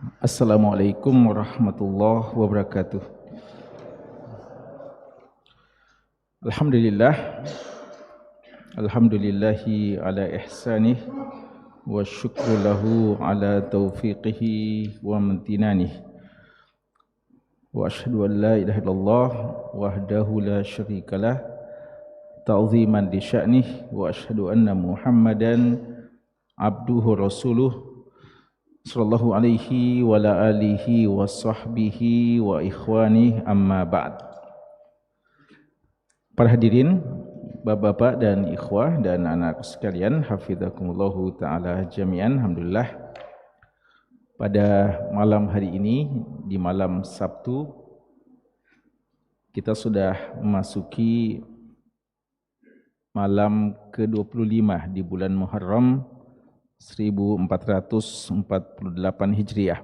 Assalamualaikum warahmatullahi wabarakatuh. Alhamdulillah, alhamdulillahi ala ihsanih wa syukru lahu ala taufiqihi wa amtinanih. Wa ashhadu an la ilaha illallah wahdahu la syarikalah ta'ziman li sya'nih wa ashhadu anna Muhammadan abduhu rasuluh sallallahu alaihi wa ala alihi wa sahbihi wa ikhwani amma ba'd. Para hadirin, bapak-bapak dan ikhwah dan anak sekalian, hafizakumullahu ta'ala jami'an. Alhamdulillah, pada malam hari ini, di malam Sabtu, kita sudah memasuki malam ke-25 di bulan Muharram 1448 Hijriah.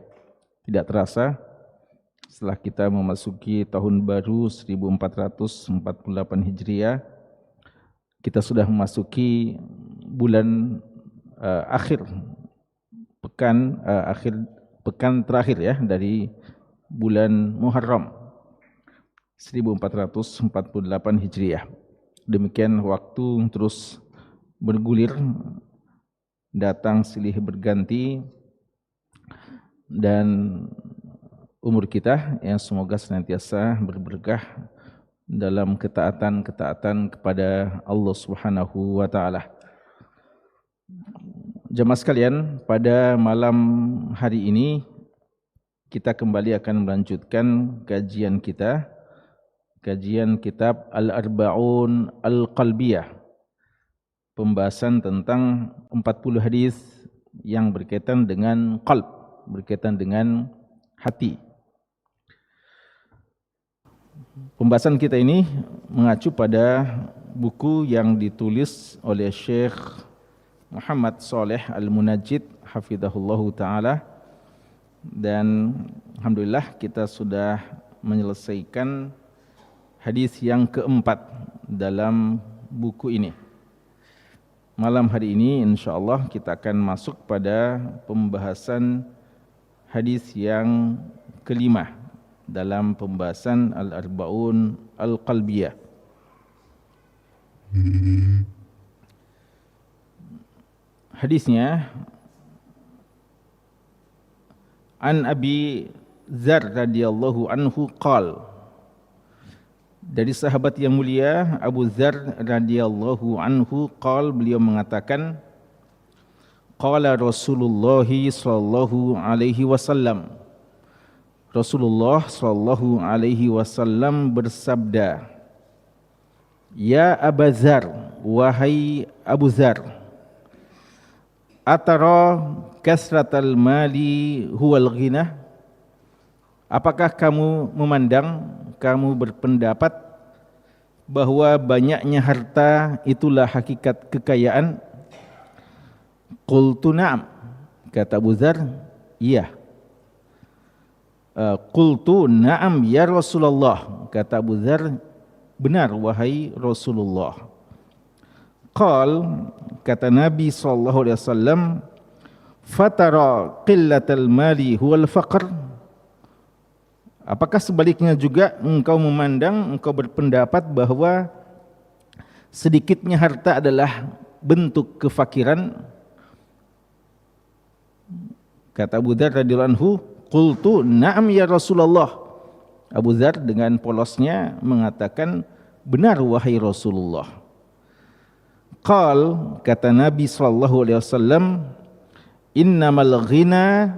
Tidak terasa setelah kita memasuki tahun baru 1448 Hijriah, kita sudah memasuki bulan akhir pekan terakhir ya dari bulan Muharram 1448 Hijriah. Demikian waktu terus bergulir, datang silih berganti, dan umur kita yang semoga senantiasa berberkah dalam ketaatan kepada Allah Subhanahu wa taala. Jemaah sekalian, pada malam hari ini kita kembali akan melanjutkan kajian kitab Al-Arba'un Al-Qalbiyah, pembahasan tentang 40 hadis yang berkaitan dengan qalb, berkaitan dengan hati. Pembahasan kita ini mengacu pada buku yang ditulis oleh Syekh Muhammad Saleh Al-Munajjid hafizahullahu taala, dan alhamdulillah kita sudah menyelesaikan hadis yang keempat dalam buku ini. Malam hari ini insyaallah kita akan masuk pada pembahasan hadis yang kelima dalam pembahasan Al-Arba'un Al-Qalbiyah. Hadisnya An Abi Dzar radhiyallahu anhu qala, dari sahabat yang mulia Abu Dzar radhiyallahu anhu qala, beliau mengatakan, qala Rasulullah sallallahu alaihi wasallam, Rasulullah sallallahu alaihi wasallam bersabda, ya Abu Dzar, wahai Abu Dzar, atara kasratal mali huwal ghina, apakah kamu memandang, kamu berpendapat bahwa banyaknya harta itulah hakikat kekayaan? Qultu na'am, kata Abu Dzar, iya. Qultu na'am ya Rasulullah, kata Abu Dzar, benar wahai Rasulullah. Qal, kata Nabi sallallahu alaihi wasallam, fatara qillatal mali huwal faqr, apakah sebaliknya juga engkau memandang, engkau berpendapat bahwa sedikitnya harta adalah bentuk kefakiran? Kata Abu Dzar radhiyallahu anhu, qultu na'am ya Rasulullah. Abu Dzar dengan polosnya mengatakan, benar wahai Rasulullah. Qal, kata Nabi sallallahu alaihi wasallam, innamal ghina,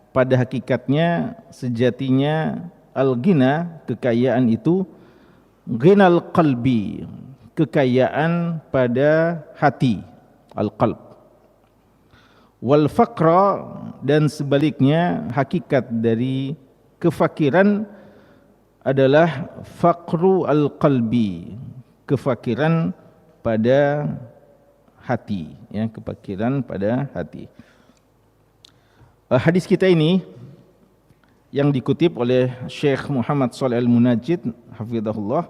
pada hakikatnya sejatinya al-ghina, kekayaan itu, ghinal qalbi, kekayaan pada hati, al-qalb. Wal faqra, dan sebaliknya hakikat dari kefakiran adalah faqru al-qalbi, kefakiran pada hati, ya, kefakiran pada hati. Hadis kita ini yang dikutip oleh Syekh Muhammad Shalih Al-Munajjid hafizahullah,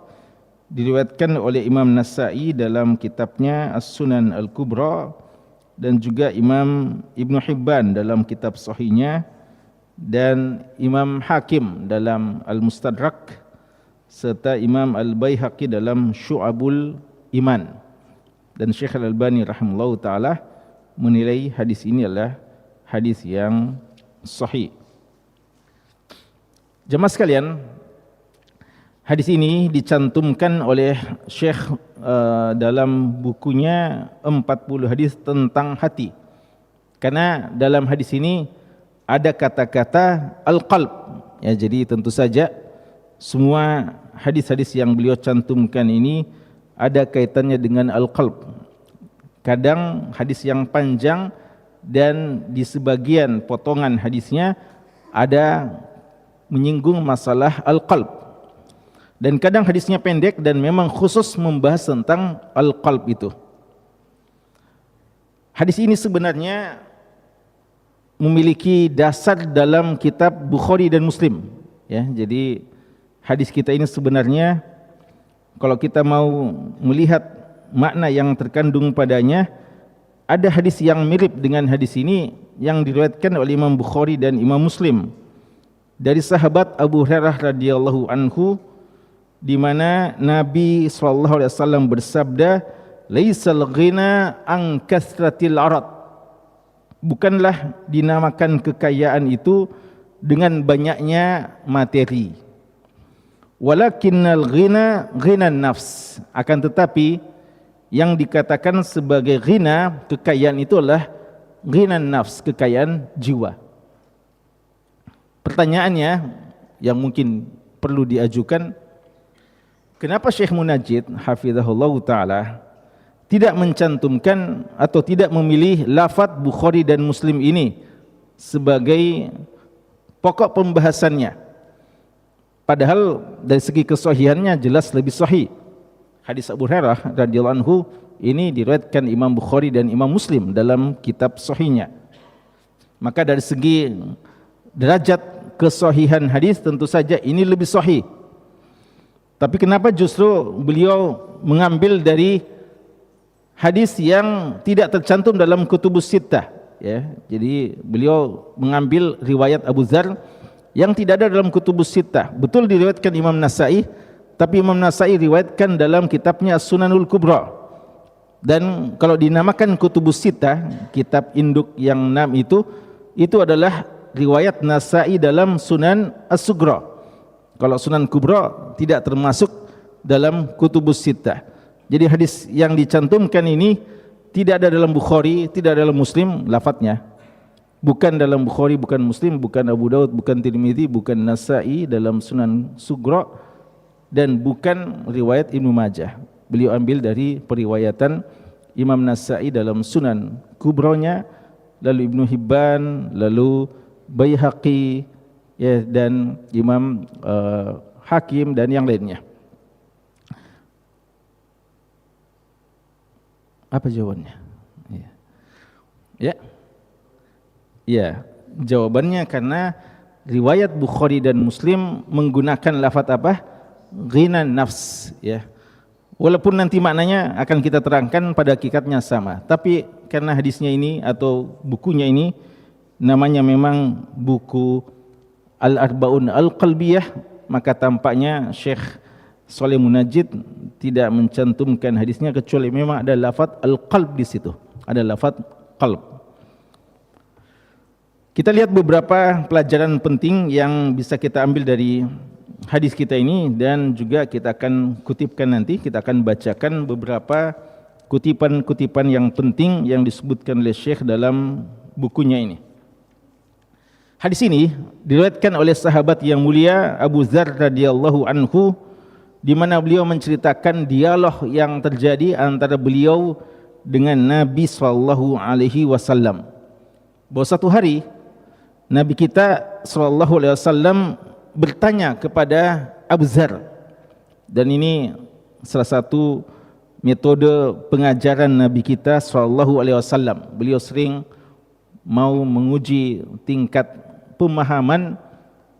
diriwayatkan oleh Imam Nasa'i dalam kitabnya As-Sunan Al-Kubra, dan juga Imam Ibn Hibban dalam kitab sahihnya dan Imam Hakim dalam Al-Mustadrak serta Imam Al-Baihaqi dalam Syu'abul Iman. Dan Syekh Al-Albani rahimahullah ta'ala menilai hadis ini adalah hadis yang sahih. Jemaah sekalian, hadis ini dicantumkan oleh Syekh dalam bukunya 40 hadis tentang hati. Karena dalam hadis ini ada kata-kata al-qalb. Ya, jadi tentu saja semua hadis-hadis yang beliau cantumkan ini ada kaitannya dengan al-qalb. Kadang hadis yang panjang dan di sebagian potongan hadisnya ada menyinggung masalah al-qalb. Dan kadang hadisnya pendek dan memang khusus membahas tentang al-qalb itu. Hadis ini sebenarnya memiliki dasar dalam kitab Bukhari dan Muslim. Ya, jadi hadis kita ini sebenarnya kalau kita mau melihat makna yang terkandung padanya, ada hadis yang mirip dengan hadis ini yang diriwayatkan oleh Imam Bukhari dan Imam Muslim dari sahabat Abu Hurairah radhiyallahu anhu, di mana Nabi SAW bersabda, "Laisal ghina an kasratil arad." Bukanlah dinamakan kekayaan itu dengan banyaknya materi. Walakinnal ghina ghinan nafs. Akan tetapi yang dikatakan sebagai ghina, kekayaan itu adalah ghinan nafs, kekayaan jiwa. Pertanyaannya yang mungkin perlu diajukan, kenapa Syekh Munajjid hafizahullah ta'ala tidak mencantumkan atau tidak memilih lafaz Bukhari dan Muslim ini sebagai pokok pembahasannya? Padahal dari segi kesahihannya jelas lebih sahih. Hadis Abu Hurairah radhiyallahu anhu ini diriwayatkan Imam Bukhari dan Imam Muslim dalam kitab sahihnya. Maka dari segi derajat kesahihan hadis tentu saja ini lebih sahih. Tapi kenapa justru beliau mengambil dari hadis yang tidak tercantum dalam kutubus sittah, ya. Jadi beliau mengambil riwayat Abu Dzar yang tidak ada dalam kutubus sittah. Betul diriwayatkan Imam Nasa'i, tapi Imam Nasa'i riwayatkan dalam kitabnya As-Sunanul Kubra. Dan kalau dinamakan kutubus sittah, kitab induk yang 6 itu adalah riwayat Nasa'i dalam Sunan As-Sugra. Kalau Sunan Kubra tidak termasuk dalam kutubus sittah. Jadi hadis yang dicantumkan ini tidak ada dalam Bukhari, tidak ada dalam Muslim lafadznya. Bukan dalam Bukhari, bukan Muslim, bukan Abu Daud, bukan Tirmidzi, bukan Nasa'i dalam Sunan Sugra, dan bukan riwayat Ibnu Majah. Beliau ambil dari periwayatan Imam Nasa'i dalam Sunan Kubranya, lalu Ibnu Hibban, lalu Baihaqi, ya, dan Imam Hakim dan yang lainnya. Apa jawabannya? Ya. Ya, jawabannya karena riwayat Bukhari dan Muslim menggunakan lafaz apa? Ghinan nafs, ya. Walaupun nanti maknanya akan kita terangkan pada hakikatnya sama, tapi karena hadisnya ini atau bukunya ini namanya memang buku Al-Arba'un Al-Qalbiyah, maka tampaknya Syekh Shalih Munajjid tidak mencantumkan hadisnya kecuali memang ada lafaz al-qalb di situ. Ada lafaz qalb. Kita lihat beberapa pelajaran penting yang bisa kita ambil dari hadis kita ini, dan juga kita akan kutipkan nanti, kita akan bacakan beberapa kutipan-kutipan yang penting yang disebutkan oleh Syekh dalam bukunya ini. Hadis ini diriwayatkan oleh sahabat yang mulia Abu Dzar radhiyallahu anhu, di mana beliau menceritakan dialog yang terjadi antara beliau dengan Nabi sallallahu alaihi wasallam. Bahwa satu hari Nabi kita sallallahu alaihi wasallam bertanya kepada Abu Dzar, dan ini salah satu metode pengajaran Nabi kita sallallahu alaihi wasallam. Beliau sering mau menguji tingkat pemahaman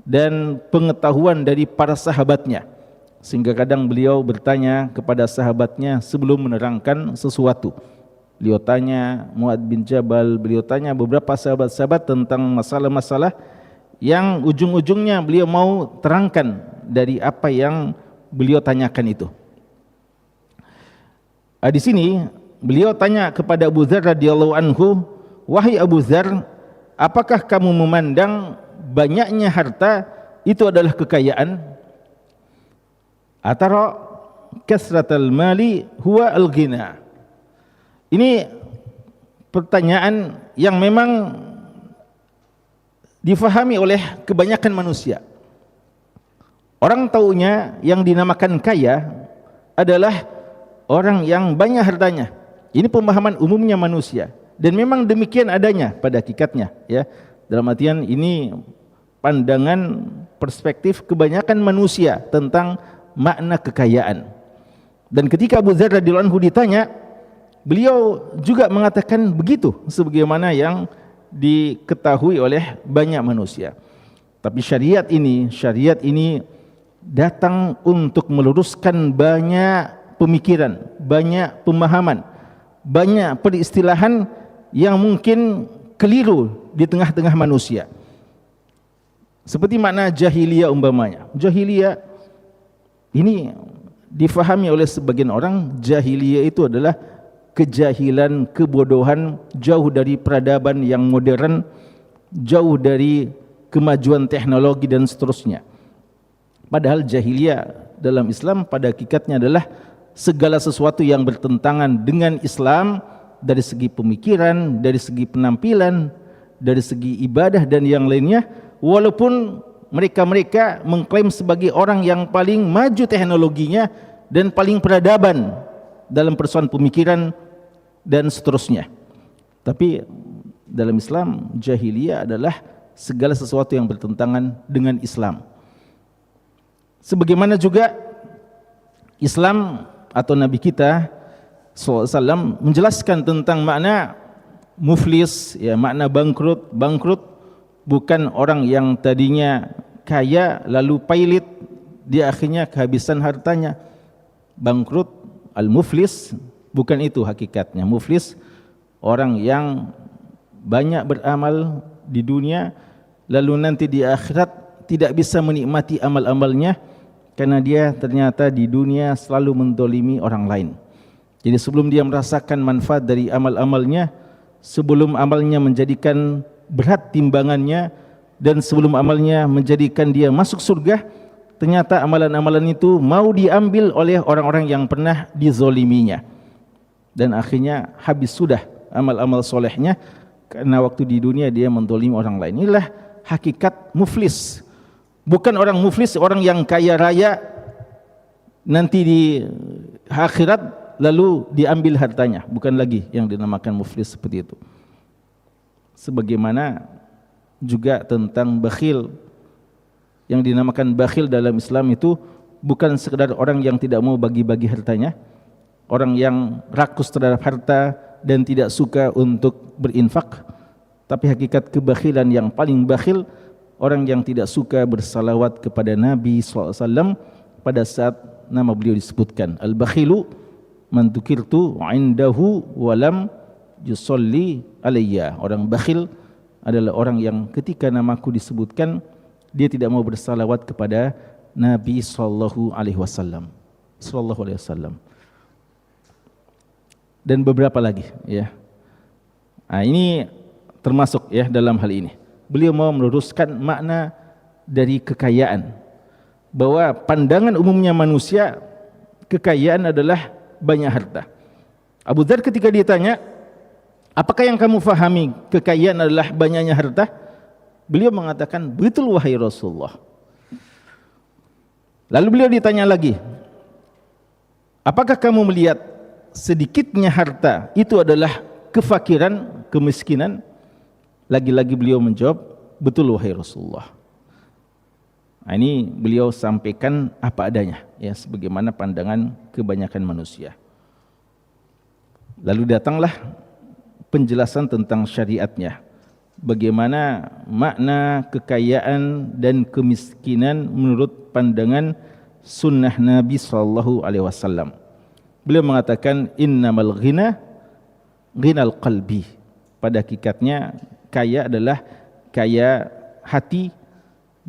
dan pengetahuan dari para sahabatnya, sehingga kadang beliau bertanya kepada sahabatnya sebelum menerangkan sesuatu. Beliau tanya Mu'adz bin Jabal, beliau tanya beberapa sahabat-sahabat tentang masalah-masalah yang ujung-ujungnya beliau mau terangkan dari apa yang beliau tanyakan itu. Di sini beliau tanya kepada Abu Dzar radhiyallahu anhu, "Wahai Abu Dzar, apakah kamu memandang banyaknya harta itu adalah kekayaan? Atara kasratal mali huwa al-ghina?" Ini pertanyaan yang memang difahami oleh kebanyakan manusia. Orang taunya yang dinamakan kaya adalah orang yang banyak hartanya. Ini pemahaman umumnya manusia, dan memang demikian adanya pada hakikatnya, ya. Dalam artian ini pandangan perspektif kebanyakan manusia tentang makna kekayaan. Dan ketika Abu Dzar radhiyallahu anhu ditanya, beliau juga mengatakan begitu sebagaimana yang diketahui oleh banyak manusia. Tapi syariat ini datang untuk meluruskan banyak pemikiran, banyak pemahaman, banyak peristilahan yang mungkin keliru di tengah-tengah manusia. Seperti makna jahiliyah umpamanya. Jahiliyah ini difahami oleh sebagian orang, jahiliyah itu adalah kejahilan, kebodohan, jauh dari peradaban yang modern, jauh dari kemajuan teknologi dan seterusnya. Padahal jahiliyah dalam Islam pada hakikatnya adalah segala sesuatu yang bertentangan dengan Islam dari segi pemikiran, dari segi penampilan, dari segi ibadah dan yang lainnya, walaupun mereka mengklaim sebagai orang yang paling maju teknologinya dan paling peradaban dalam persoalan pemikiran dan seterusnya. Tapi dalam Islam, jahiliyah adalah segala sesuatu yang bertentangan dengan Islam. Sebagaimana juga Islam atau Nabi kita SAW menjelaskan tentang makna muflis, ya, makna bangkrut. Bangkrut bukan orang yang tadinya kaya lalu pailit, dia akhirnya kehabisan hartanya. Bangkrut, al-muflis, bukan itu hakikatnya. Muflis orang yang banyak beramal di dunia lalu nanti di akhirat tidak bisa menikmati amal-amalnya karena dia ternyata di dunia selalu mendolimi orang lain. Jadi sebelum dia merasakan manfaat dari amal-amalnya, sebelum amalnya menjadikan berat timbangannya, dan sebelum amalnya menjadikan dia masuk surga, ternyata amalan-amalan itu mau diambil oleh orang-orang yang pernah dizoliminya, dan akhirnya habis sudah amal-amal solehnya karena waktu di dunia dia mendolimi orang lain. Inilah hakikat muflis. Bukan orang muflis orang yang kaya raya nanti di akhirat lalu diambil hartanya, bukan lagi yang dinamakan muflis seperti itu. Sebagaimana juga tentang bakhil, yang dinamakan bakhil dalam Islam itu bukan sekedar orang yang tidak mau bagi-bagi hartanya, orang yang rakus terhadap harta dan tidak suka untuk berinfak, tapi hakikat kebakhilan yang paling bakhil orang yang tidak suka bersalawat kepada Nabi SAW pada saat nama beliau disebutkan. Al-bakhilu man dzukirtu indahu walam yusolli alayya. Orang bakhil adalah orang yang ketika namaku disebutkan dia tidak mau bersalawat kepada Nabi sallallahu alaihi wasallam. Dan beberapa lagi, ya. Nah, ini termasuk, ya, dalam hal ini. Beliau mau meluruskan makna dari kekayaan, bahwa pandangan umumnya manusia kekayaan adalah banyak harta. Abu Dzar ketika ditanya, apakah yang kamu fahami kekayaan adalah banyaknya harta? Beliau mengatakan, betul wahai Rasulullah. Lalu beliau ditanya lagi, apakah kamu melihat sedikitnya harta itu adalah kefakiran, kemiskinan? Lagi-lagi beliau menjawab, betul wahai Rasulullah. Nah, ini beliau sampaikan apa adanya, ya, sebagaimana pandangan kebanyakan manusia. Lalu datanglah penjelasan tentang syariatnya, bagaimana makna kekayaan dan kemiskinan menurut pandangan sunnah Nabi sallallahu alaihi wasallam. Beliau mengatakan, innamal ghina ghinal qalbi. Pada hakikatnya kaya adalah kaya hati,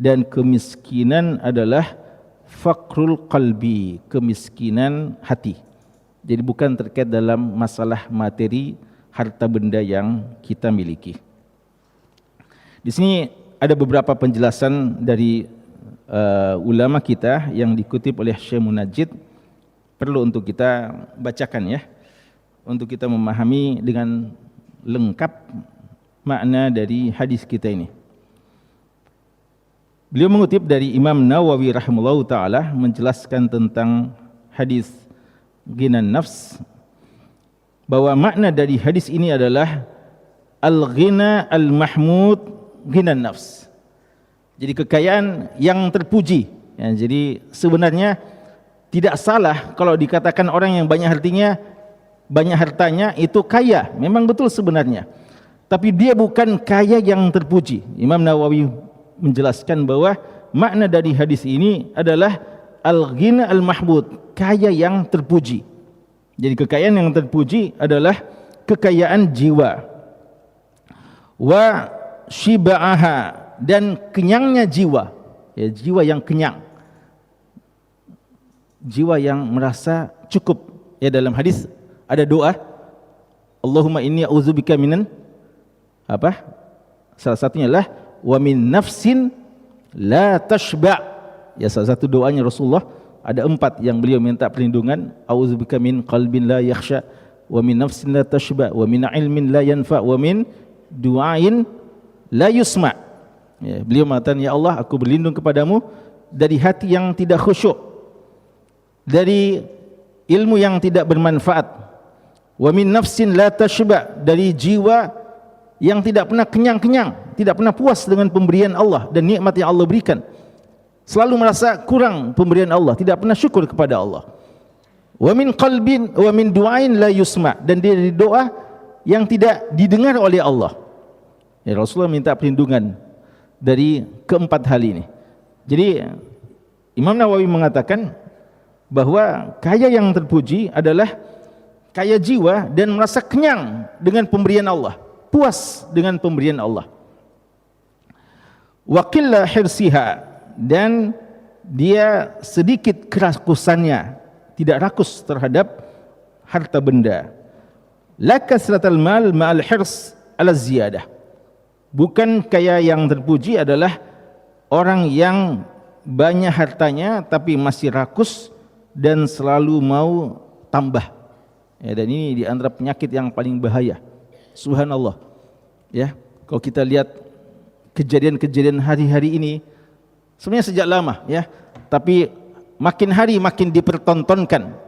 dan kemiskinan adalah faqrul qalbi, kemiskinan hati. Jadi bukan terkait dalam masalah materi, harta benda yang kita miliki. Di sini ada beberapa penjelasan dari ulama kita yang dikutip oleh Syekh Munajjid, perlu untuk kita bacakan ya, untuk kita memahami dengan lengkap makna dari hadis kita ini. Beliau mengutip dari Imam Nawawi rahimahullahu taala menjelaskan tentang hadis ghinan nafs, bahwa makna dari hadis ini adalah al-ghina al-mahmud ghinan nafs. Jadi kekayaan yang terpuji. Ya, jadi sebenarnya tidak salah kalau dikatakan orang yang banyak hartanya itu kaya. Memang betul sebenarnya. Tapi dia bukan kaya yang terpuji. Imam Nawawi menjelaskan bahwa makna dari hadis ini adalah al-ghina al-mahmud, kaya yang terpuji. Jadi kekayaan yang terpuji adalah kekayaan jiwa. Wa shiba'aha, dan kenyangnya jiwa. Ya, jiwa yang kenyang. Jiwa yang merasa cukup. Ya, dalam hadis ada doa, Allahumma inni a'udzubika minan apa? Salah satunya adalah wa min nafsin la tashba'. Ya, salah satu doanya Rasulullah ada 4 yang beliau minta perlindungan, a'udzubika min qalbin la yakhsha, wa min nafsin la tashba', wa min ilmin la yanfa', wa min du'ain la yusma'. Ya, beliau mengatakan, ya Allah, aku berlindung kepadamu dari hati yang tidak khusyuk, dari ilmu yang tidak bermanfaat, wa min nafsin la tashba', dari jiwa yang tidak pernah kenyang-kenyang, tidak pernah puas dengan pemberian Allah dan nikmat yang Allah berikan, selalu merasa kurang pemberian Allah, tidak pernah syukur kepada Allah. Wa min qalbin wa min du'ain la yusma', dan dari doa yang tidak didengar oleh Allah. Ya, Rasulullah minta perlindungan dari keempat hal ini. Jadi Imam Nawawi mengatakan bahwa kaya yang terpuji adalah kaya jiwa dan merasa kenyang dengan pemberian Allah, puas dengan pemberian Allah. Wa qilla hirsiha, dan dia sedikit kerakusannya, tidak rakus terhadap harta benda. La kasratal mal ma'al hirs ala ziyadah. Bukan kaya yang terpuji adalah orang yang banyak hartanya tapi masih rakus dan selalu mau tambah. Ya, dan ini di antara penyakit yang paling bahaya. Subhanallah. Ya, kalau kita lihat kejadian-kejadian hari-hari ini, sebenarnya sejak lama ya, tapi makin hari makin dipertontonkan.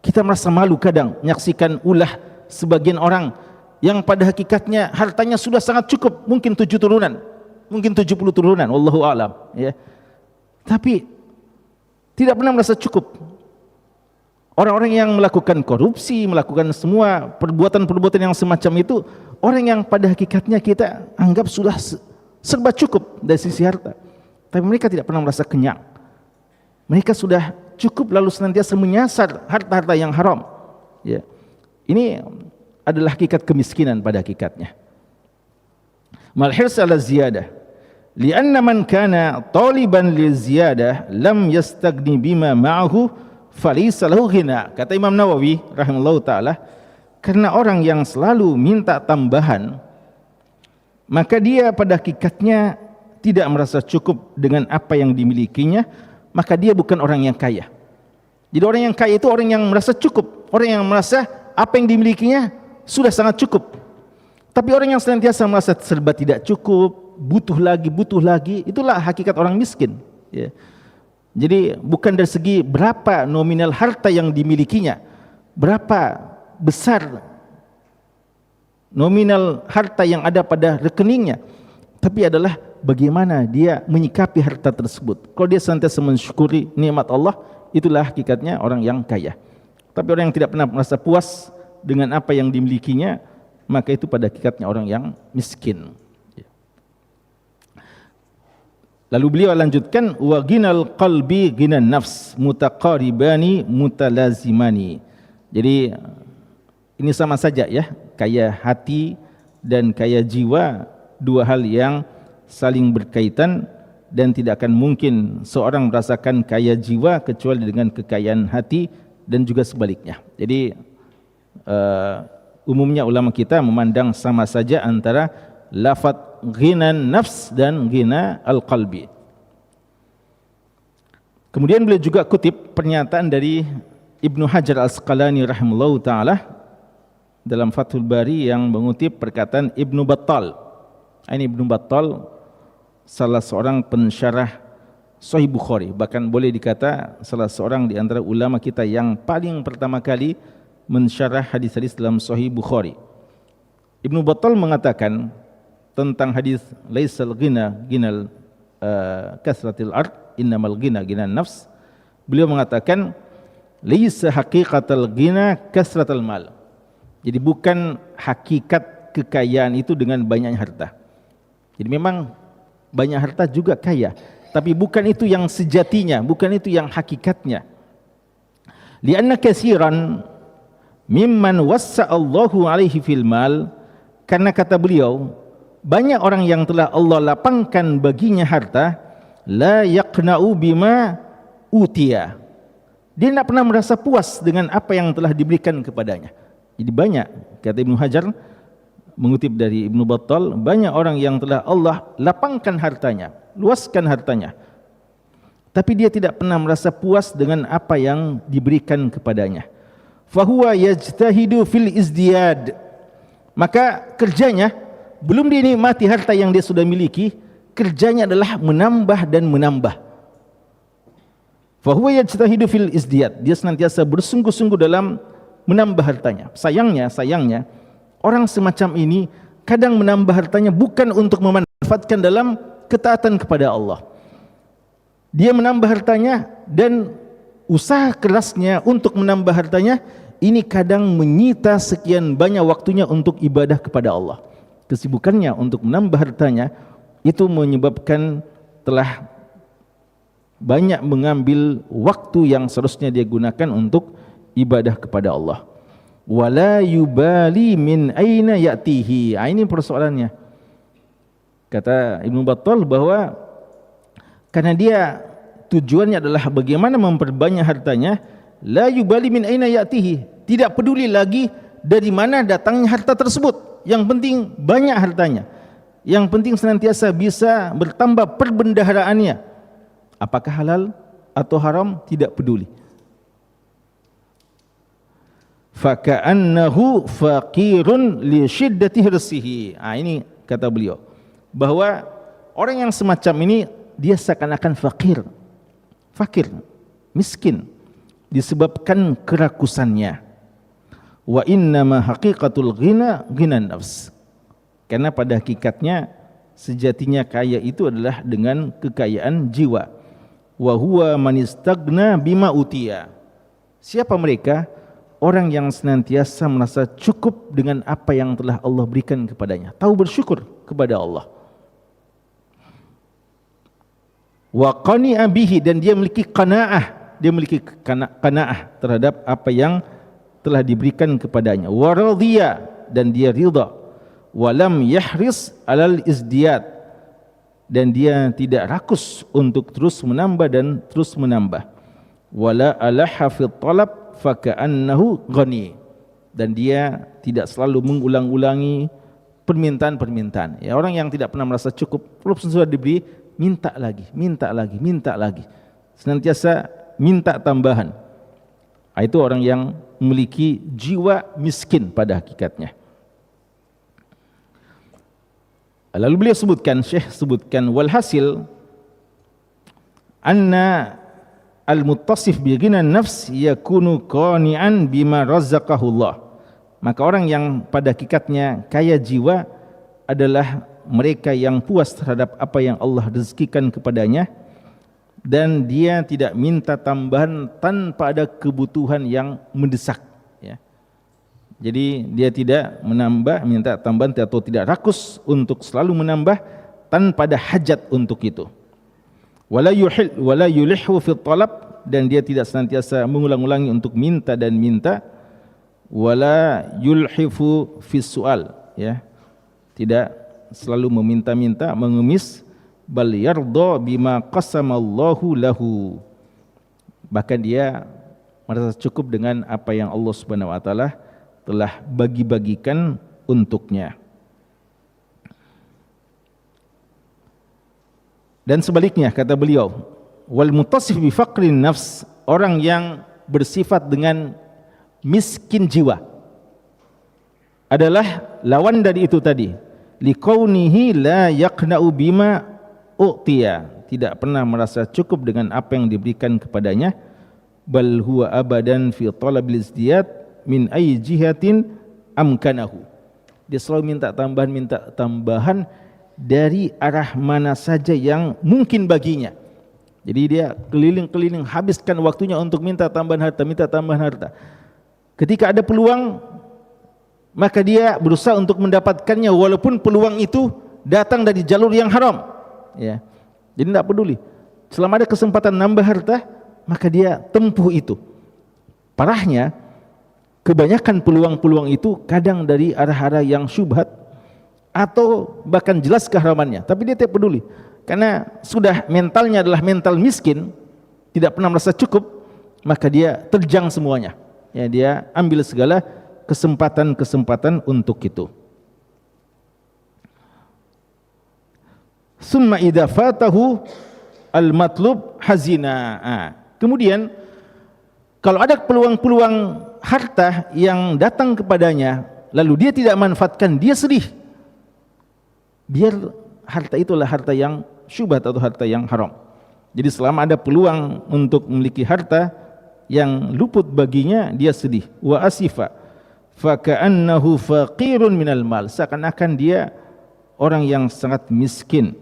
Kita merasa malu kadang menyaksikan ulah sebagian orang yang pada hakikatnya hartanya sudah sangat cukup, mungkin 7 turunan, mungkin 70 turunan, wallahu a'lam ya. Tapi tidak pernah merasa cukup. Orang-orang yang melakukan korupsi, melakukan semua perbuatan-perbuatan yang semacam itu, orang yang pada hakikatnya kita anggap sudah serba cukup dari sisi harta, tapi mereka tidak pernah merasa kenyang. Mereka sudah cukup lalu senantiasa menyasar harta-harta yang haram. Ya. Ini adalah hakikat kemiskinan pada hakikatnya. Mal hirs ala ziyadah, lianna man kana taliban li ziyadah lam yastagni bima ma'ahu falaysa lahu ghina. Kata Imam Nawawi rahimahullahu taala, karena orang yang selalu minta tambahan, maka dia pada hakikatnya tidak merasa cukup dengan apa yang dimilikinya, maka dia bukan orang yang kaya. Jadi orang yang kaya itu orang yang merasa cukup, orang yang merasa apa yang dimilikinya sudah sangat cukup. Tapi orang yang senantiasa merasa serba tidak cukup, butuh lagi, itulah hakikat orang miskin. Ya. Jadi bukan dari segi berapa nominal harta yang dimilikinya, berapa besar nominal harta yang ada pada rekeningnya, tapi adalah bagaimana dia menyikapi harta tersebut. Kalau dia senantiasa mensyukuri nikmat Allah, itulah hakikatnya orang yang kaya. Tapi orang yang tidak pernah merasa puas dengan apa yang dimilikinya, maka itu pada hakikatnya orang yang miskin. Lalu beliau lanjutkan, wa ghinal qalbi ghinan nafs mutaqaribani mutalazimani. Jadi ini sama saja ya, kaya hati dan kaya jiwa, dua hal yang saling berkaitan dan tidak akan mungkin seorang merasakan kaya jiwa kecuali dengan kekayaan hati dan juga sebaliknya. Jadi umumnya ulama kita memandang sama saja antara lafaz ghinan nafs dan ghina al-qalbi. Kemudian beliau juga kutip pernyataan dari Ibnu Hajar Al-Asqalani rahimahullahu taala dalam Fathul Bari yang mengutip perkataan Ibnu Battal. Ini Ibnu Battal salah seorang pensyarah Sahih Bukhari, bahkan boleh dikata salah seorang di antara ulama kita yang paling pertama kali mensyarah hadis-hadis dalam Sahih Bukhari. Ibnu Battal mengatakan tentang hadis laisal ghina ginal kasratil ard innamal ghina ginan nafs. Beliau mengatakan laisa haqiqatal ghina kasratul mal. Jadi bukan hakikat kekayaan itu dengan banyaknya harta. Jadi memang banyak harta juga kaya, tapi bukan itu yang sejatinya, bukan itu yang hakikatnya. Lianna katsiran mimman wassa'allahu alaihi fil mal, karena kata beliau banyak orang yang telah Allah lapangkan baginya harta, la yaqna'u bima utiya. Dia tidak pernah merasa puas dengan apa yang telah diberikan kepadanya. Jadi banyak, kata Ibnu Hajar mengutip dari Ibnu Battal, banyak orang yang telah Allah lapangkan hartanya, luaskan hartanya, tapi dia tidak pernah merasa puas dengan apa yang diberikan kepadanya. Fahuwa yajtahidu fil izdiyad, maka kerjanya belum dinikmati harta yang dia sudah miliki, kerjanya adalah menambah dan menambah. Fahuwa yajtahidu fil izdiyad, dia senantiasa bersungguh-sungguh dalam menambah hartanya. Sayangnya orang semacam ini kadang menambah hartanya bukan untuk memanfaatkan dalam ketaatan kepada Allah. Dia menambah hartanya dan usaha kerasnya untuk menambah hartanya ini kadang menyita sekian banyak waktunya untuk ibadah kepada Allah. Kesibukannya untuk menambah hartanya itu menyebabkan telah banyak mengambil waktu yang seharusnya dia gunakan untuk ibadah kepada Allah. Wala yubali min aina ya'tihi. Ini persoalannya. Kata Ibnu Battal bahwa karena dia tujuannya adalah bagaimana memperbanyak hartanya, la yubali min aina ya'tihi, tidak peduli lagi dari mana datangnya harta tersebut. Yang penting banyak hartanya. Yang penting senantiasa bisa bertambah perbendaharaannya. Apakah halal atau haram tidak peduli. Faka'annahu faqirun li syiddati hirsihi. Ini kata beliau bahwa orang yang semacam ini dia seakan-akan fakir, miskin disebabkan kerakusannya. Wa innama haqiqatul ghina ghinan nafs, karena pada hakikatnya sejatinya kaya itu adalah dengan kekayaan jiwa. Wa huwa man istagna bima utiya. Siapa mereka? Orang yang senantiasa merasa cukup dengan apa yang telah Allah berikan kepadanya, tahu bersyukur kepada Allah. Wa qani'a bihi, dan dia memiliki qanaah, dia memiliki qanaah terhadap apa yang telah diberikan kepadanya. Wa radhiya, dan dia ridha. Wa lam yahris alal izdiyad, dan dia tidak rakus untuk terus menambah dan terus menambah. Wala alaha fi talab faka'annahu ghani, dan dia tidak selalu mengulang-ulangi permintaan-permintaan. Ya, orang yang tidak pernah merasa cukup, walaupun sudah diberi, minta lagi, senantiasa minta tambahan. Itu orang yang memiliki jiwa miskin pada hakikatnya. Lalu beliau Syekh sebutkan walhasil anna al-muttasif bi ghinan nafs yakunu qani'an bima razzaqahu Allah. Maka orang yang pada hakikatnya kaya jiwa adalah mereka yang puas terhadap apa yang Allah rezekikan kepadanya, dan dia tidak minta tambahan tanpa ada kebutuhan yang mendesak, ya. Jadi dia tidak minta tambahan atau tidak rakus untuk selalu menambah tanpa ada hajat untuk itu. Wala yulihu fi talab, dan dia tidak senantiasa mengulang-ulangi untuk minta dan minta. Wala yulhifu fi su'al, ya, tidak selalu meminta-minta, mengemis. bal yarda bima qasamallahu lahu. Bahkan dia merasa cukup dengan apa yang Allah Subhanahu wa taala telah bagi-bagikan untuknya. Dan sebaliknya kata beliau, wal mutasif bi faqrin nafs, orang yang bersifat dengan miskin jiwa adalah lawan dari itu tadi, liqaunihi la yaqna'u bima u'tiya, tidak pernah merasa cukup dengan apa yang diberikan kepadanya, bal huwa abadan fi talabil izdiyad min ayyi jihatin amkanahu. Dia selalu minta tambahan dari arah mana saja yang mungkin baginya. Jadi dia keliling-keliling, habiskan waktunya untuk minta tambahan harta. Ketika ada peluang, maka dia berusaha untuk mendapatkannya walaupun peluang itu datang dari jalur yang haram. Ya. Jadi tidak peduli. Selama ada kesempatan nambah harta, maka dia tempuh itu. Parahnya, kebanyakan peluang-peluang itu kadang dari arah-arah yang syubhat atau bahkan jelas keharamannya, tapi dia tidak peduli karena sudah mentalnya adalah mental miskin, tidak pernah merasa cukup, maka dia terjang semuanya. Ya, dia ambil segala kesempatan-kesempatan untuk itu. Summa idza fatahu al-matlub hazina. Kemudian kalau ada peluang-peluang harta yang datang kepadanya lalu dia tidak manfaatkan, dia sedih. Biar harta itulah harta yang syubhat atau harta yang haram. Jadi selama ada peluang untuk memiliki harta yang luput baginya, dia sedih. Wa asifa fa ka'annahu faqirun minal mal, seakan-akan dia orang yang sangat miskin.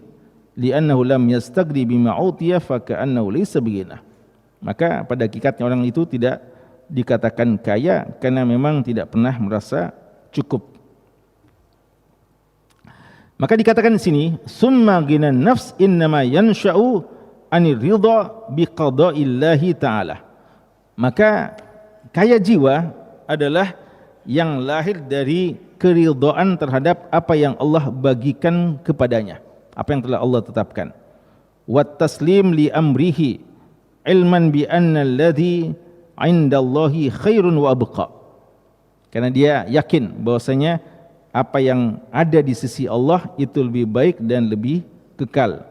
Li'annahu lam yastagni bima utiya fa ka'annahu laysa bighina. Maka pada hakikatnya orang itu tidak dikatakan kaya karena memang tidak pernah merasa cukup. Maka dikatakan di sini, summa ghinan nafs innama yansha'u anir ridha biqada'illahi ta'ala. Maka kaya jiwa adalah yang lahir dari keridhaan terhadap apa yang Allah bagikan kepadanya, apa yang telah Allah tetapkan. Wat taslim li amrihi ilman bi anna alladhi 'indallahi khairun wa abqa. Karena dia yakin bahwasanya apa yang ada di sisi Allah itu lebih baik dan lebih kekal.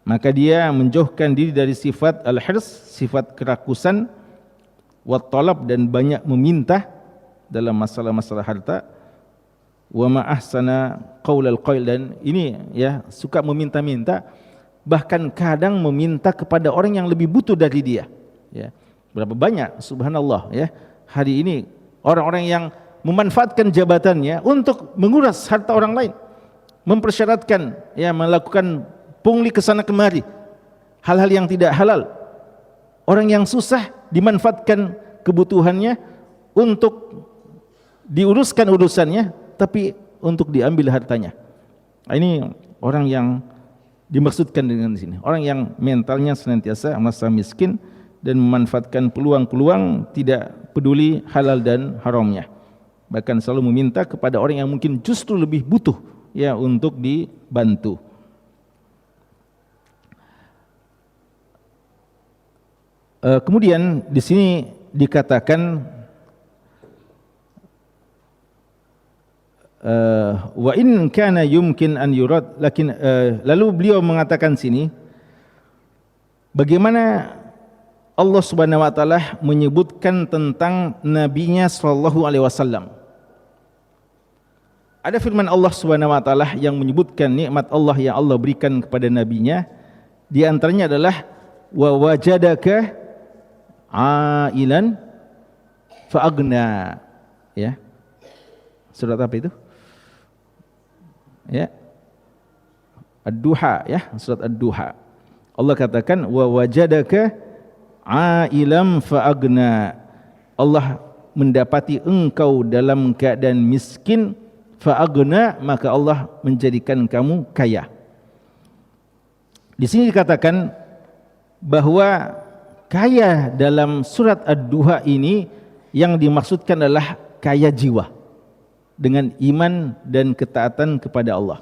Maka dia menjauhkan diri dari sifat al-hirs, sifat kerakusan, wa talab, dan banyak meminta dalam masalah-masalah harta. Wa ma ahsana qaulal qail, dan ini ya suka meminta-minta, bahkan kadang meminta kepada orang yang lebih butuh dari dia. Ya. Berapa banyak subhanallah ya hari ini orang-orang yang memanfaatkan jabatannya untuk menguras harta orang lain, mempersyaratkan ya melakukan pungli ke sana kemari, hal-hal yang tidak halal. Orang yang susah dimanfaatkan kebutuhannya untuk diuruskan urusannya, tapi untuk diambil hartanya. Ini orang yang dimaksudkan dengan sini, orang yang mentalnya senantiasa merasa miskin dan memanfaatkan peluang-peluang, tidak peduli halal dan haramnya. Bahkan selalu meminta kepada orang yang mungkin justru lebih butuh ya untuk dibantu. Kemudian di sini dikatakan wa in kana yumkin an yurad, lalu beliau mengatakan sini bagaimana Allah Subhanahu wa taala menyebutkan tentang nabinya sallallahu alaihi wasallam. Ada firman Allah Subhanahu wa taala yang menyebutkan nikmat Allah yang Allah berikan kepada nabinya, di antaranya adalah wa wajadaka ailan fa agna. Ya. Surat apa itu? Ya. Ad-Duha ya, surat Ad-Duha. Allah katakan wa wajadaka ailam fa agna. Allah mendapati engkau dalam keadaan miskin, fa'agna, maka Allah menjadikan kamu kaya. Di sini dikatakan bahwa kaya dalam surat Ad-Duha ini yang dimaksudkan adalah kaya jiwa dengan iman dan ketaatan kepada Allah.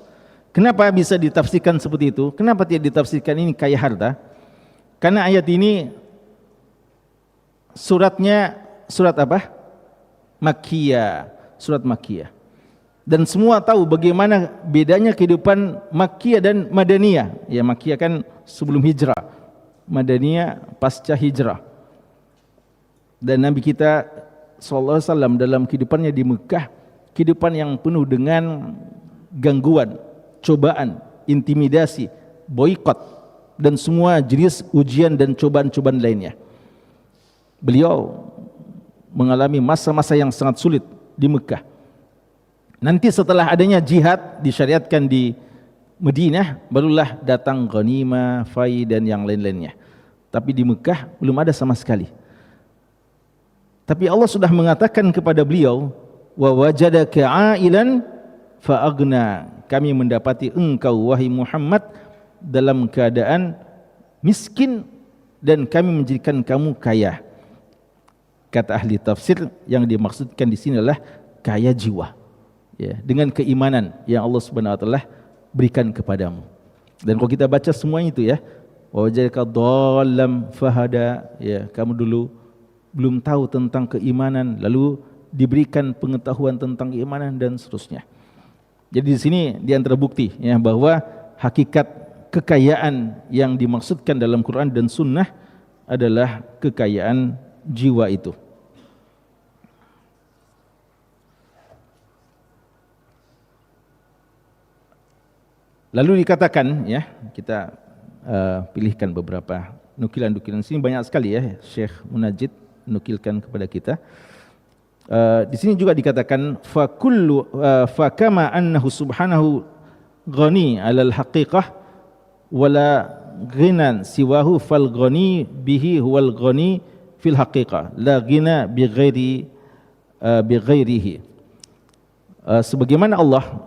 Kenapa bisa ditafsirkan seperti itu? Kenapa tidak ditafsirkan ini kaya harta? Karena ayat ini suratnya surat apa? Makkiyah, surat Makkiyah. Dan semua tahu bagaimana bedanya kehidupan Makkiyah dan Madaniyah. Ya, Makkiyah kan sebelum hijrah, Madaniyah pasca hijrah. Dan Nabi kita sallallahu alaihi wasallam dalam kehidupannya di Mekah, kehidupan yang penuh dengan gangguan, cobaan, intimidasi, boikot, dan semua jenis ujian dan cobaan-cobaan lainnya. Beliau mengalami masa-masa yang sangat sulit di Mekah. Nanti setelah adanya jihad disyariatkan di Madinah, barulah datang ghanimah, fai dan yang lain-lainnya. Tapi di Mekah belum ada sama sekali. Tapi Allah sudah mengatakan kepada beliau, wa wajadaka 'ailan fa aghna. Kami mendapati engkau wahai Muhammad dalam keadaan miskin dan kami menjadikan kamu kaya. Kata ahli tafsir, yang dimaksudkan di sini adalah kaya jiwa. Ya, dengan keimanan yang Allah Subhanahu wa taala berikan kepadamu. Dan kalau kita baca semua itu ya, wa wajadaka dhallam fahada, ya, kamu dulu belum tahu tentang keimanan, lalu diberikan pengetahuan tentang keimanan dan seterusnya. Jadi di sini di antara bukti ya bahwa hakikat kekayaan yang dimaksudkan dalam Quran dan Sunnah adalah kekayaan jiwa itu. Lalu dikatakan ya, kita pilihkan beberapa nukilan-nukilan sini, banyak sekali ya Syekh Munajjid nukilkan kepada kita. Di sini juga dikatakan fa kama annahu subhanahu ghani 'alal haqiqah wala ghinan siwahu fal ghani bihi huwal ghani fil haqiqah la ghina bi ghairihi. Sebagaimana Allah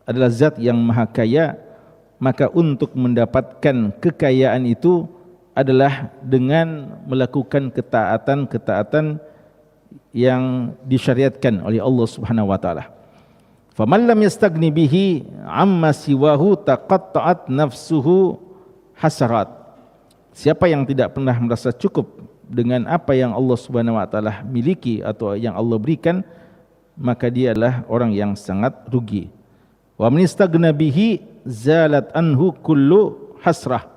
adalah zat yang maha kaya, maka untuk mendapatkan kekayaan itu adalah dengan melakukan ketaatan-ketaatan yang disyariatkan oleh Allah Subhanahu wa taala. Faman lam yastagni bihi amma siwahu taqatta'at nafsuhu hasarat. Siapa yang tidak pernah merasa cukup dengan apa yang Allah Subhanahu wa taala miliki atau yang Allah berikan, maka dia adalah orang yang sangat rugi. Wa man istagna bihi zalat anhu kullu hasrah.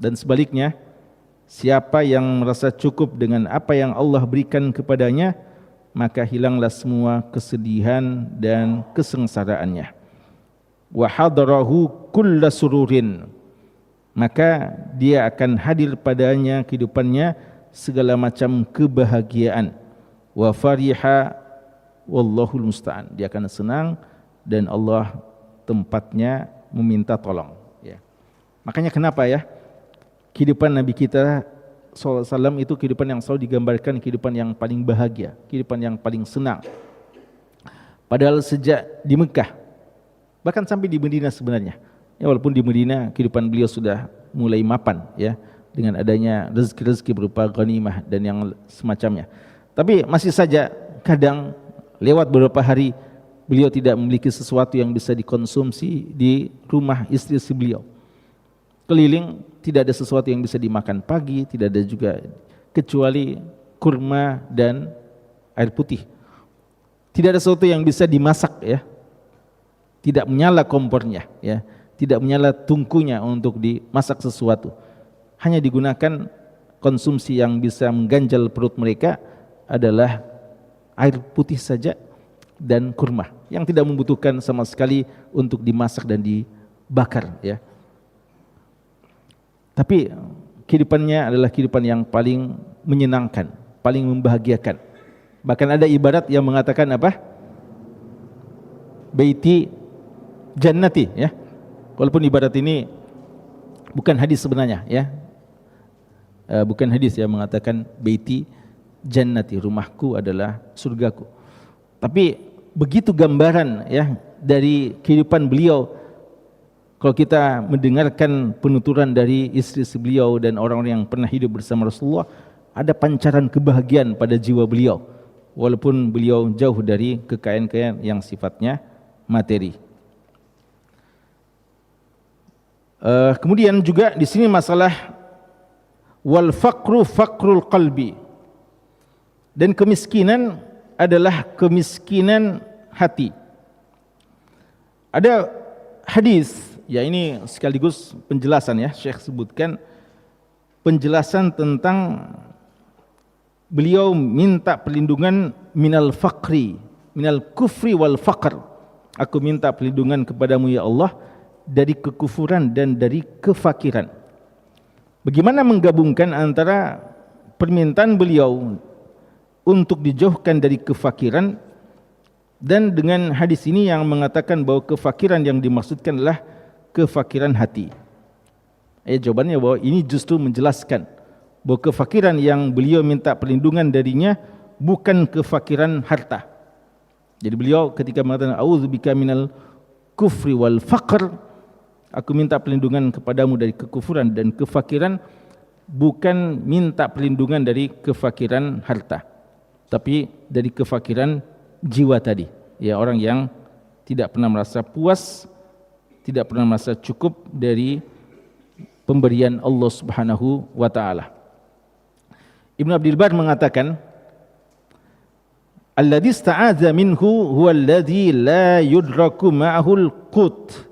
Dan sebaliknya, siapa yang merasa cukup dengan apa yang Allah berikan kepadanya, maka hilanglah semua kesedihan dan kesengsaraannya. Wa hadarahu kulla sururin. Maka dia akan hadir padanya kehidupannya segala macam kebahagiaan. Wa fariha wallahul musta'an. Dia akan senang dan Allah tempatnya meminta tolong ya. Makanya kenapa ya kehidupan Nabi kita SAW itu kehidupan yang selalu digambarkan kehidupan yang paling bahagia, kehidupan yang paling senang. Padahal sejak di Mekah, bahkan sampai di Madinah sebenarnya ya, walaupun di Madinah kehidupan beliau sudah mulai mapan ya, dengan adanya rezeki-rezeki berupa ghanimah dan yang semacamnya, tapi masih saja kadang lewat beberapa hari beliau tidak memiliki sesuatu yang bisa dikonsumsi di rumah istri beliau. Keliling tidak ada sesuatu yang bisa dimakan pagi, tidak ada juga kecuali kurma dan air putih. Tidak ada sesuatu yang bisa dimasak ya. Tidak menyala kompornya ya, tidak menyala tungkunya untuk dimasak sesuatu. Hanya digunakan konsumsi yang bisa mengganjal perut mereka adalah air putih saja dan kurma yang tidak membutuhkan sama sekali untuk dimasak dan dibakar ya. Tapi kehidupannya adalah kehidupan yang paling menyenangkan, paling membahagiakan. Bahkan ada ibarat yang mengatakan apa? Baiti jannati ya. Walaupun ibarat ini bukan hadis sebenarnya ya. Bukan hadis yang mengatakan baiti jannati, rumahku adalah surgaku. Tapi begitu gambaran ya dari kehidupan beliau. Kalau kita mendengarkan penuturan dari istri beliau dan orang-orang yang pernah hidup bersama Rasulullah, ada pancaran kebahagiaan pada jiwa beliau walaupun beliau jauh dari kekayaan-kekayaan yang sifatnya materi. Kemudian juga di sini masalah wal faqru faqrul qalbi, dan kemiskinan adalah kemiskinan hati. Ada hadis, ya ini sekaligus penjelasan ya, Syekh sebutkan penjelasan tentang beliau minta perlindungan minal faqri, minal kufri wal faqr. Aku minta perlindungan kepadamu ya Allah dari kekufuran dan dari kefakiran. Bagaimana menggabungkan antara permintaan beliau untuk dijauhkan dari kefakiran dan dengan hadis ini yang mengatakan bahwa kefakiran yang dimaksudkan adalah kefakiran hati. Jawabannya bahwa ini justru menjelaskan bahwa kefakiran yang beliau minta perlindungan darinya bukan kefakiran harta. Jadi beliau ketika mengatakan a'udzubika minal kufri wal faqr, aku minta perlindungan kepadamu dari kekufuran dan kefakiran, bukan minta perlindungan dari kefakiran harta, tapi dari kefakiran jiwa tadi. Ya, orang yang tidak pernah merasa puas, tidak pernah merasa cukup dari pemberian Allah Subhanahu wa taala. Ibnu Abdul Bar mengatakan, alladzi ista'adza minhu huwa alladzi la yudraku ma'ahu al-qut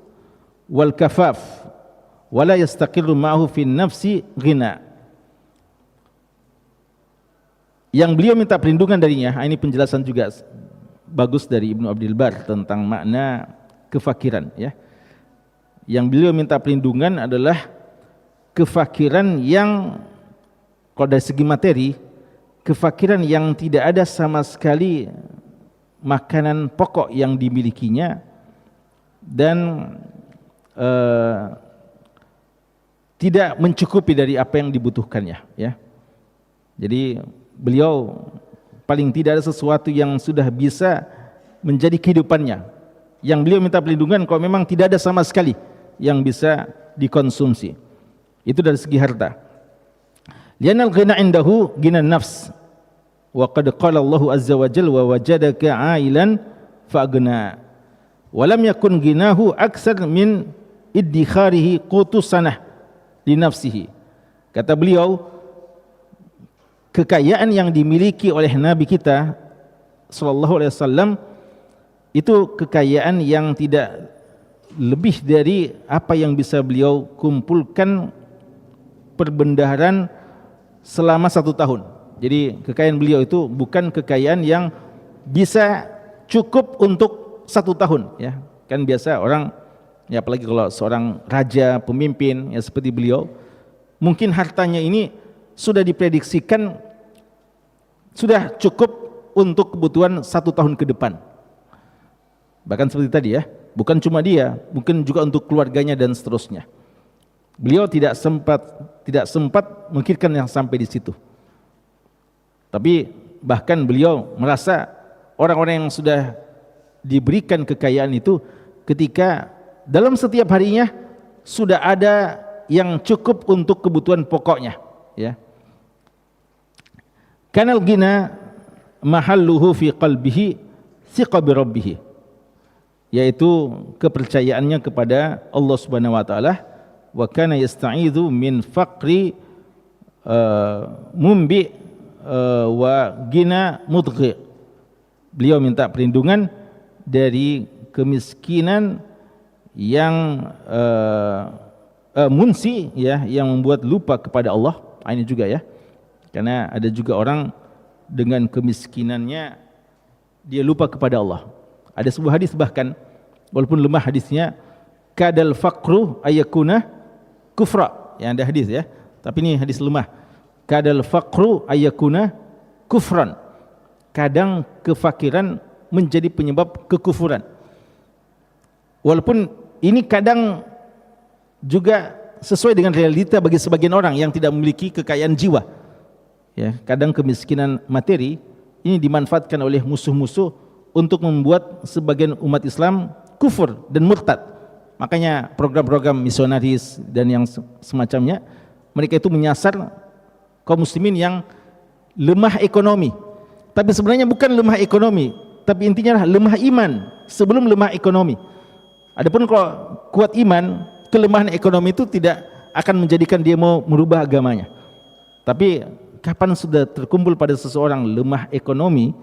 wal kafaf wa la yastaqirru ma'ahu fi nafsi ghina. Yang beliau minta perlindungan darinya, ini penjelasan juga bagus dari Ibnu Abdul Bar tentang makna kefakiran ya. Yang beliau minta perlindungan adalah kefakiran yang kalau dari segi materi, kefakiran yang tidak ada sama sekali makanan pokok yang dimilikinya dan tidak mencukupi dari apa yang dibutuhkannya ya. Jadi beliau paling tidak ada sesuatu yang sudah bisa menjadi kehidupannya. Yang beliau minta perlindungan kalau memang tidak ada sama sekali yang bisa dikonsumsi. Itu dari segi harta. Lianal ghina indahu ghina nafs. Wa qad qala Allah azza wa jalla wa wajadaka 'ailan fa'ghna. Wa lam yakun ghinahu aktsar min iddikharihi qutus sanah li nafsihi. Kata beliau, kekayaan yang dimiliki oleh Nabi kita sallallahu alaihi wasallam itu kekayaan yang tidak lebih dari apa yang bisa beliau kumpulkan perbendaharaan selama 1 tahun. Jadi kekayaan beliau itu bukan kekayaan yang bisa cukup untuk 1 tahun ya. Kan biasa orang ya, apalagi kalau seorang raja, pemimpin ya seperti beliau, mungkin hartanya ini sudah diprediksikan sudah cukup untuk kebutuhan 1 tahun ke depan. Bahkan seperti tadi ya, bukan cuma dia, mungkin juga untuk keluarganya dan seterusnya. Beliau tidak sempat memikirkan yang sampai di situ. Tapi bahkan beliau merasa orang-orang yang sudah diberikan kekayaan itu ketika dalam setiap harinya sudah ada yang cukup untuk kebutuhan pokoknya ya. Kanal ghina mahalluhu fi qalbihi thiqa bi rabbih, yaitu kepercayaannya kepada Allah Subhanahu wa taala. Wa kana yasta'idzu min faqri mumbi wa ghina mudghi. Beliau minta perlindungan dari kemiskinan yang munsi ya, yang membuat lupa kepada Allah. Ini juga ya, karena ada juga orang dengan kemiskinannya dia lupa kepada Allah. Ada sebuah hadis bahkan walaupun lemah hadisnya, kadal faqru ayakuna kufra, yang ada hadis ya, tapi ini hadis lemah. Kadal faqru ayakuna kufran, kadang kefakiran menjadi penyebab kekufuran. Walaupun ini kadang juga sesuai dengan realita bagi sebagian orang yang tidak memiliki kekayaan jiwa ya. Kadang kemiskinan materi ini dimanfaatkan oleh musuh-musuh untuk membuat sebagian umat Islam kufur dan murtad. Makanya program-program misionaris dan yang semacamnya, mereka itu menyasar kaum muslimin yang lemah ekonomi. Tapi sebenarnya bukan lemah ekonomi, tapi intinya lemah iman sebelum lemah ekonomi. Adapun kalau kuat iman, kelemahan ekonomi itu tidak akan menjadikan dia mau merubah agamanya. Tapi kapan sudah terkumpul pada seseorang lemah ekonomi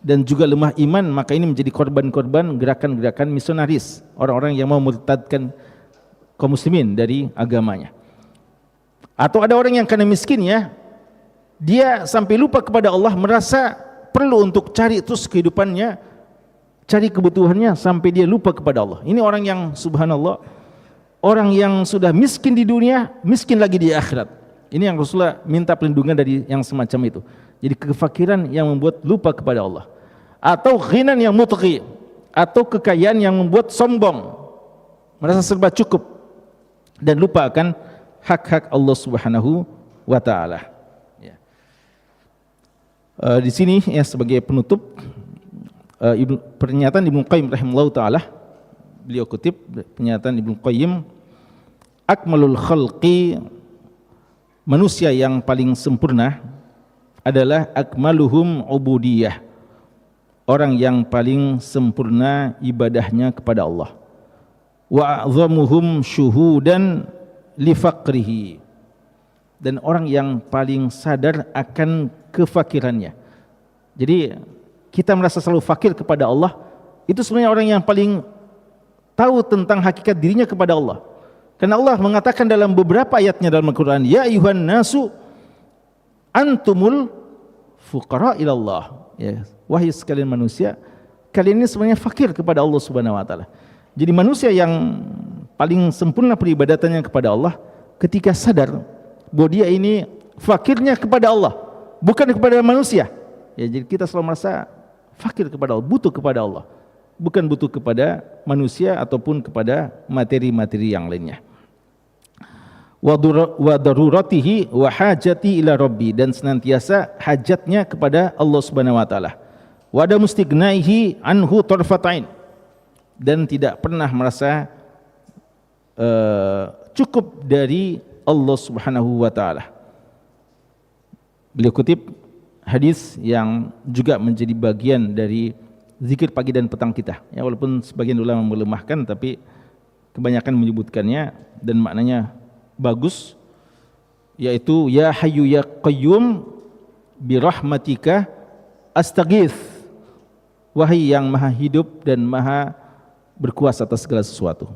dan juga lemah iman, maka ini menjadi korban-korban gerakan-gerakan misionaris, orang-orang yang mau murtadkan kaum muslimin dari agamanya. Atau ada orang yang karena miskinnya, dia sampai lupa kepada Allah, merasa perlu untuk cari terus kehidupannya, cari kebutuhannya sampai dia lupa kepada Allah. Ini orang yang subhanallah, orang yang sudah miskin di dunia, miskin lagi di akhirat. Ini yang Rasulullah minta perlindungan dari yang semacam itu. Jadi kefakiran yang membuat lupa kepada Allah, atau ghinan yang mutghi, atau kekayaan yang membuat sombong, merasa serba cukup dan lupa akan hak-hak Allah Subhanahu wa taala. Ya. Di sini ya sebagai penutup pernyataan Ibnu Qayyim rahimahullah taala, beliau kutip pernyataan Ibnu Qayyim, akmalul khalqi, manusia yang paling sempurna adalah akmaluhum ubudiyah, orang yang paling sempurna ibadahnya kepada Allah, wa a'zamuhum syuhudan li faqrihi, dan orang yang paling sadar akan kefakirannya. Jadi kita merasa selalu fakir kepada Allah, itu sebenarnya orang yang paling tahu tentang hakikat dirinya kepada Allah. Karena Allah mengatakan dalam beberapa ayatnya dalam Al-Quran, ya ayuhan nasu antumul fuqara ilallah, ya, wahai sekalian manusia, kalian ini sebenarnya fakir kepada Allah Subhanahu wa taala. Jadi manusia yang paling sempurna peribadatannya kepada Allah ketika sadar bahwa dia ini fakirnya kepada Allah, bukan kepada manusia. Ya, jadi kita selalu merasa fakir kepada Allah, butuh kepada Allah, bukan butuh kepada manusia ataupun kepada materi-materi yang lainnya. Wa daruratihi wa hajati ila rabbi, dan senantiasa hajatnya kepada Allah Subhanahu wa taala. Wa ada mustighnaihi anhu tarfatain, dan tidak pernah merasa cukup dari Allah Subhanahu wa taala. Beliau kutip hadis yang juga menjadi bagian dari zikir pagi dan petang kita, ya, walaupun sebagian ulama melemahkan, tapi kebanyakan menyebutkannya dan maknanya bagus, yaitu ya hayyu ya qayyum bi rahmatika astaghits, wahai yang maha hidup dan maha berkuasa atas segala sesuatu,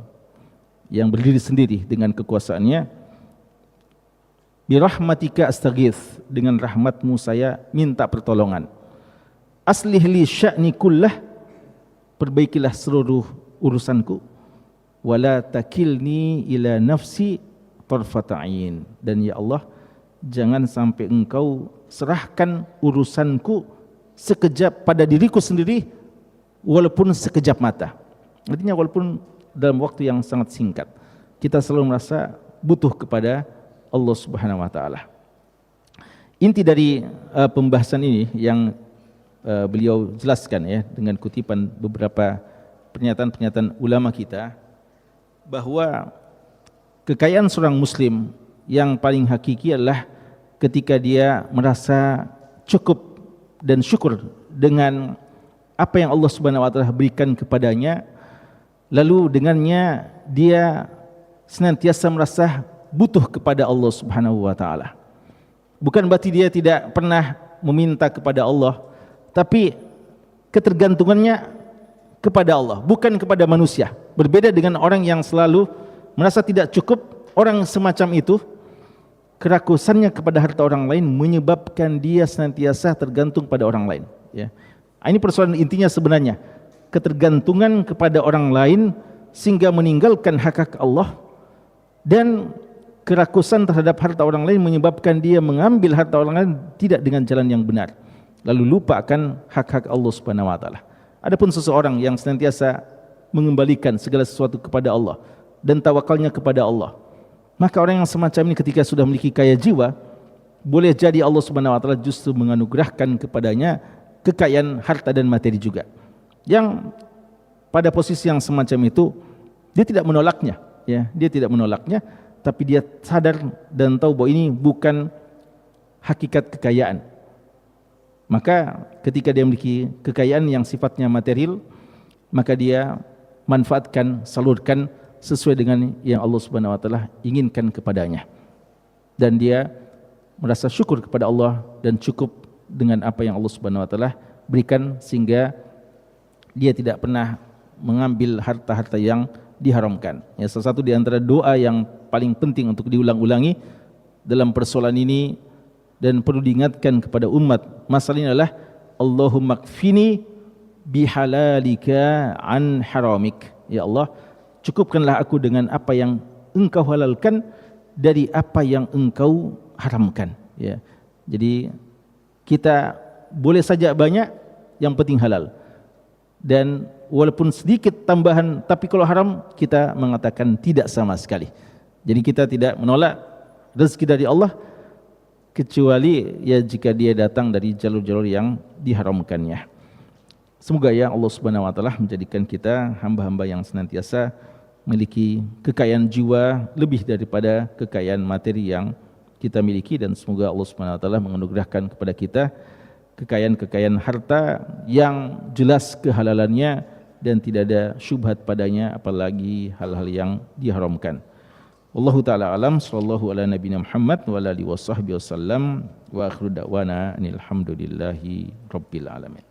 yang berdiri sendiri dengan kekuasaannya, bi rahmatika astaghits, dengan rahmatmu saya minta pertolongan, aslih li sya'ni kullah, perbaikilah seluruh urusanku, wala takilni ila nafsi tarfata'in, dan ya Allah jangan sampai engkau serahkan urusanku sekejap pada diriku sendiri, walaupun sekejap mata. Artinya walaupun dalam waktu yang sangat singkat, kita selalu merasa butuh kepada Allah Subhanahu wa taala. Inti dari pembahasan ini yang beliau jelaskan, ya, dengan kutipan beberapa pernyataan-pernyataan ulama kita, bahwa kekayaan seorang muslim yang paling hakiki adalah ketika dia merasa cukup dan syukur dengan apa yang Allah Subhanahu wa taala berikan kepadanya, lalu dengannya dia senantiasa merasa butuh kepada Allah Subhanahu wa taala. Bukan berarti dia tidak pernah meminta kepada Allah, tapi ketergantungannya kepada Allah, bukan kepada manusia. Berbeda dengan orang yang selalu merasa tidak cukup, orang semacam itu kerakusannya kepada harta orang lain menyebabkan dia senantiasa tergantung pada orang lain, ya. Ini persoalan intinya sebenarnya, ketergantungan kepada orang lain sehingga meninggalkan hak-hak Allah, dan kerakusan terhadap harta orang lain menyebabkan dia mengambil harta orang lain tidak dengan jalan yang benar, lalu lupa akan hak-hak Allah Subhanahu wa taala. Adapun seseorang yang senantiasa mengembalikan segala sesuatu kepada Allah dan tawakalnya kepada Allah, maka orang yang semacam ini ketika sudah memiliki kaya jiwa, boleh jadi Allah Subhanahu wa taala justru menganugerahkan kepadanya kekayaan harta dan materi juga, yang pada posisi yang semacam itu dia tidak menolaknya, ya, dia tidak menolaknya, tapi dia sadar dan tahu bahwa ini bukan hakikat kekayaan. Maka ketika dia memiliki kekayaan yang sifatnya material, maka dia manfaatkan, salurkan sesuai dengan yang Allah Subhanahu wa taala inginkan kepadanya. Dan dia merasa syukur kepada Allah dan cukup dengan apa yang Allah Subhanahu wa taala berikan, sehingga dia tidak pernah mengambil harta-harta yang diharamkan. Ya, salah satu di antara doa yang paling penting untuk diulang-ulangi dalam persoalan ini dan perlu diingatkan kepada umat masalah ini adalah Allahumma kfini bihalalika an haramik. Ya Allah, cukupkanlah aku dengan apa yang engkau halalkan dari apa yang engkau haramkan. Ya. Jadi kita boleh saja banyak, yang penting halal. Dan walaupun sedikit tambahan, tapi kalau haram kita mengatakan tidak sama sekali. Jadi kita tidak menolak rezeki dari Allah kecuali ya jika dia datang dari jalur-jalur yang diharamkannya. Semoga ya Allah Subhanahu wa taala menjadikan kita hamba-hamba yang senantiasa memiliki kekayaan jiwa lebih daripada kekayaan materi yang kita miliki, dan semoga Allah Subhanahu wa taala menganugerahkan kepada kita kekayaan-kekayaan harta yang jelas kehalalannya dan tidak ada syubhat padanya, apalagi hal-hal yang diharamkan. Wallahu taala alam, sallallahu ala nabiyina Muhammad wa ala alihi wasahbihi wasallam, wa akhiru da'wana alhamdulillahi rabbil alamin.